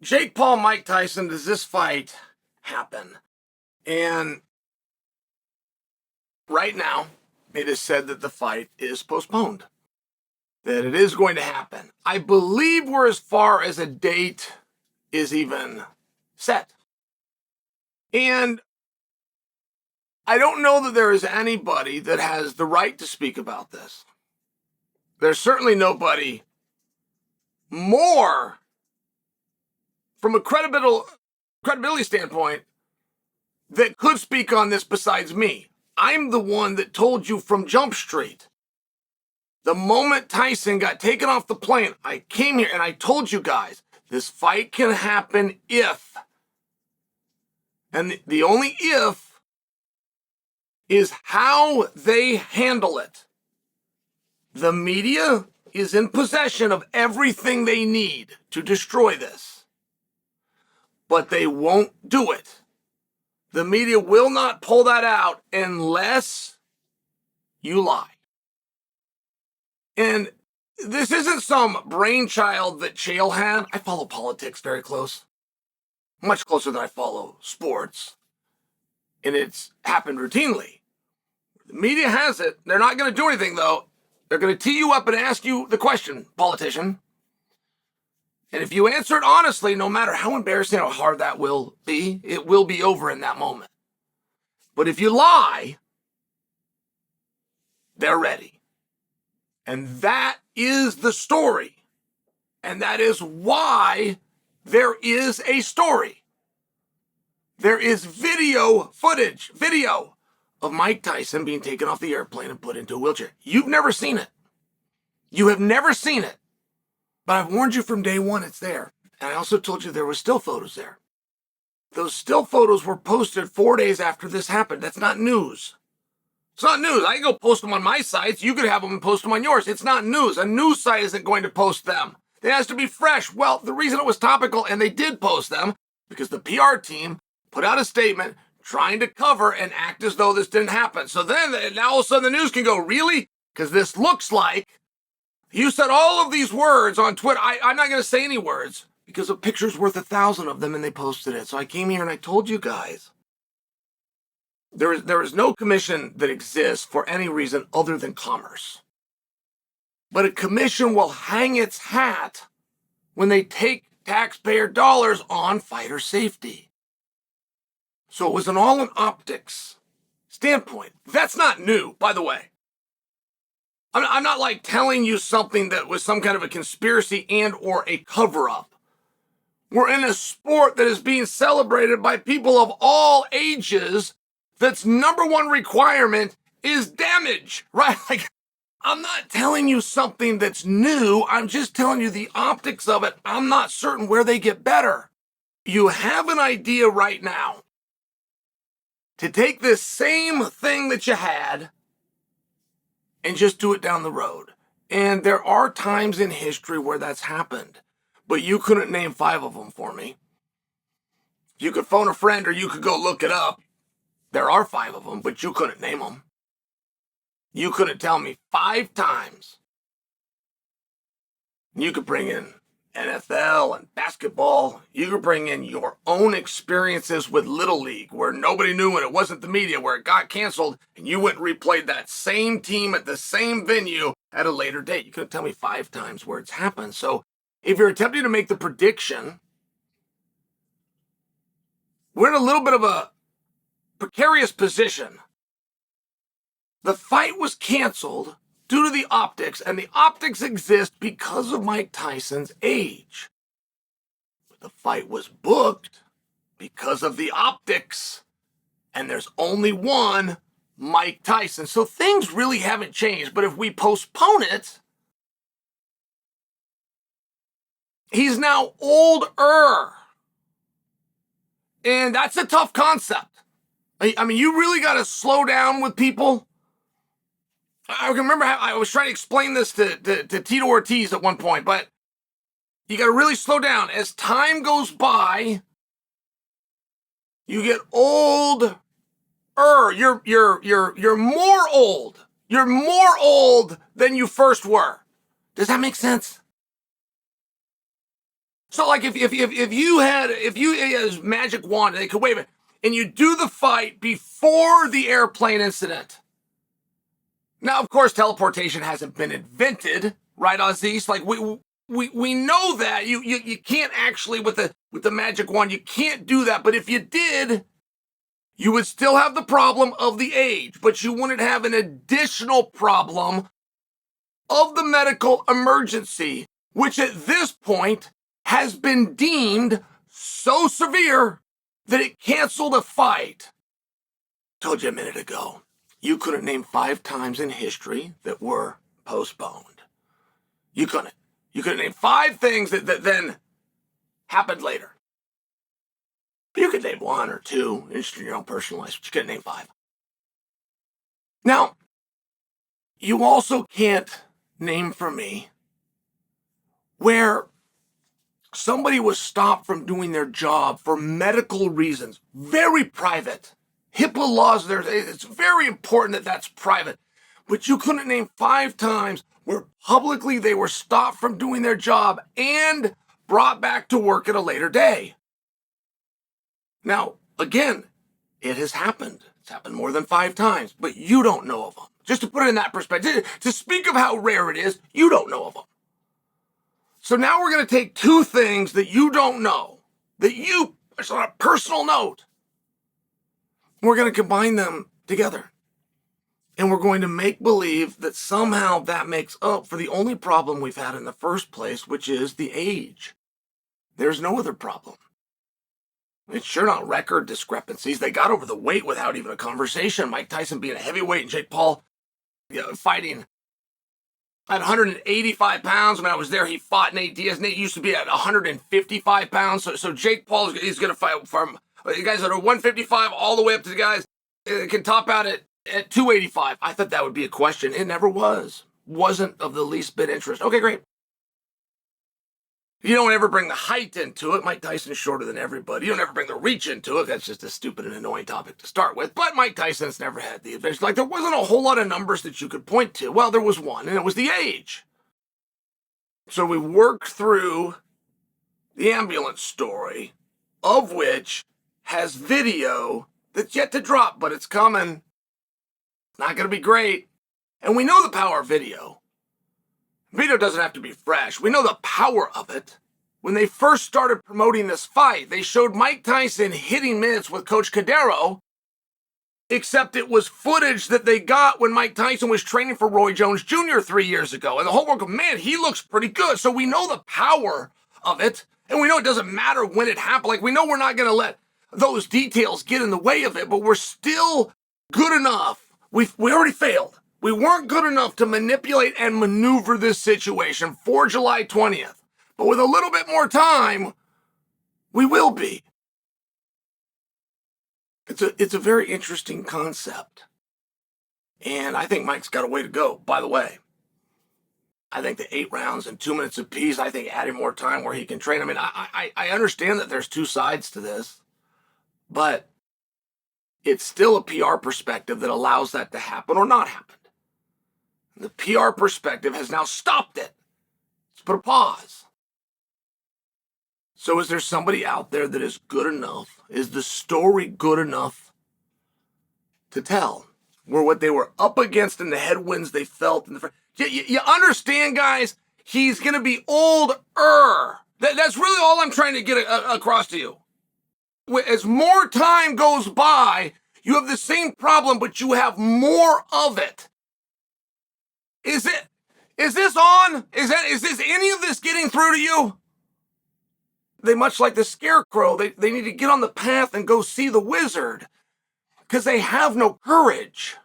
Jake Paul, Mike Tyson, does this fight happen? And right now, it is said that the fight is postponed, that it is going to happen. I believe we're as far as a date is even set. And I don't know that there is anybody that has the right to speak about this. There's certainly nobody more from a credibility standpoint that could speak on this besides me. I'm the one that told you from Jump Street. The moment Tyson got taken off the plane, I came here and I told you guys, this fight can happen if. And the only if is how they handle it. The media is in possession of everything they need to destroy this. But they won't do it. The media will not pull that out unless you lie. And this isn't some brainchild that Chael had. I follow politics very close. Much closer than I follow sports. And it's happened routinely. The media has it. They're not going to do anything, though. They're going to tee you up and ask you the question, politician. And if you answer it honestly, no matter how embarrassing or hard that will be, it will be over in that moment. But if you lie, they're ready. And that is the story. And that is why there is a story. There is video of Mike Tyson being taken off the airplane and put into a wheelchair. You've never seen it. You have never seen it. But I've warned you from day one, it's there. And I also told you there were still photos there. Those still photos were posted 4 days after this happened. That's not news. It's not news. I can go post them on my sites. You could have them and post them on yours. It's not news. A news site isn't going to post them. It has to be fresh. Well, the reason it was topical and they did post them because the PR team put out a statement trying to cover and act as though this didn't happen. So then now all of a sudden the news can go, really? Because this looks like you said all of these words on Twitter. I'm not going to say any words because a picture's worth 1,000 of them and they posted it. So I came here and I told you guys. There is no commission that exists for any reason other than commerce. But a commission will hang its hat when they take taxpayer dollars on fighter safety. So it was an all-in-optics standpoint. That's not new, by the way. I'm not like telling you something that was some kind of a conspiracy and or a cover-up. We're in a sport that is being celebrated by people of all ages that's number one requirement is damage, right? Like, I'm not telling you something that's new. I'm just telling you the optics of it. I'm not certain where they get better. You have an idea right now to take this same thing that you had and just do it down the road. And there are times in history where that's happened, but you couldn't name 5 of them for me. You could phone a friend or you could go look it up. There are 5 of them, but you couldn't name them. You couldn't tell me 5 times. You could bring in NFL and basketball. You could bring in your own experiences with Little League where nobody knew and it wasn't the media, where it got canceled and you went and replayed that same team at the same venue at a later date. You couldn't tell me 5 times where it's happened. So if you're attempting to make the prediction, we're in a little bit of a precarious position. The fight was canceled due to the optics, and the optics exist because of Mike Tyson's age. But the fight was booked because of the optics, and there's only one Mike Tyson. So things really haven't changed, but if we postpone it, he's now older. And that's a tough concept. I mean, you really got to slow down with people. I remember how I was trying to explain this to Tito Ortiz at one point, but you got to really slow down. As time goes by, you get older. You're more old. You're more old than you first were. Does that make sense? So like if you had a magic wand, they could wave it, and you do the fight before the airplane incident. Now, of course, teleportation hasn't been invented, right, Aziz? Like we know that you can't actually with the magic wand, you can't do that. But if you did, you would still have the problem of the age, but you wouldn't have an additional problem of the medical emergency, which at this point has been deemed so severe that it canceled a fight. Told you a minute ago, you couldn't name 5 times in history that were postponed. You couldn't. You couldn't name 5 things that then happened later. You could name 1 or 2 in your own personal life, but you couldn't name 5. Now, you also can't name for me where somebody was stopped from doing their job for medical reasons, very private. HIPAA laws there, it's very important that that's private. But you couldn't name 5 times where publicly they were stopped from doing their job and brought back to work at a later day. Now, again, it has happened. It's happened more than 5 times, but you don't know of them. Just to put it in that perspective, to speak of how rare it is, you don't know of them. So now we're going to take 2 things that you don't know, that you, just on a personal note, we're going to combine them together. And we're going to make believe that somehow that makes up for the only problem we've had in the first place, which is the age. There's no other problem. It's sure not record discrepancies. They got over the weight without even a conversation. Mike Tyson being a heavyweight and Jake Paul fighting at 185 pounds. When I was there, he fought Nate Diaz. Nate used to be at 155 pounds. So Jake Paul is going to fight from the guys that are 155 all the way up to the guys that can top out at 285. I thought that would be a question. It never was. Wasn't of the least bit interest. Okay, great. You don't ever bring the height into it. Mike Tyson's shorter than everybody. You don't ever bring the reach into it. That's just a stupid and annoying topic to start with. But Mike Tyson's never had the advantage. Like, there wasn't a whole lot of numbers that you could point to. Well, there was one, and it was the age. So we worked through the ambulance story, of which has video that's yet to drop, but it's coming. Not going to be great. And we know the power of video. Video doesn't have to be fresh. We know the power of it. When they first started promoting this fight, they showed Mike Tyson hitting mitts with Coach Cadero, except it was footage that they got when Mike Tyson was training for Roy Jones Jr. 3 years ago. And the whole world goes, man, he looks pretty good. So we know the power of it, and we know it doesn't matter when it happened. Like, we know we're not going to let those details get in the way of it, but we're still good enough. We already failed. We weren't good enough to manipulate and maneuver this situation for July 20th. But with a little bit more time, we will be. It's a very interesting concept. And I think Mike's got a way to go, by the way. I think the 8 rounds and 2 minutes apiece, I think adding more time where he can train. I mean, I understand that there's 2 sides to this, but it's still a PR perspective that allows that to happen or not happen. The PR perspective has now stopped it. Let's put a pause. So is there somebody out there that is good enough? Is the story good enough to tell? Where what they were up against and the headwinds they felt in the you understand, guys? He's going to be older. That's really all I'm trying to get across to you. As more time goes by, you have the same problem, but you have more of it. Is this on? Is this any of this getting through to you? They, much like the scarecrow, they need to get on the path and go see the wizard because they have no courage.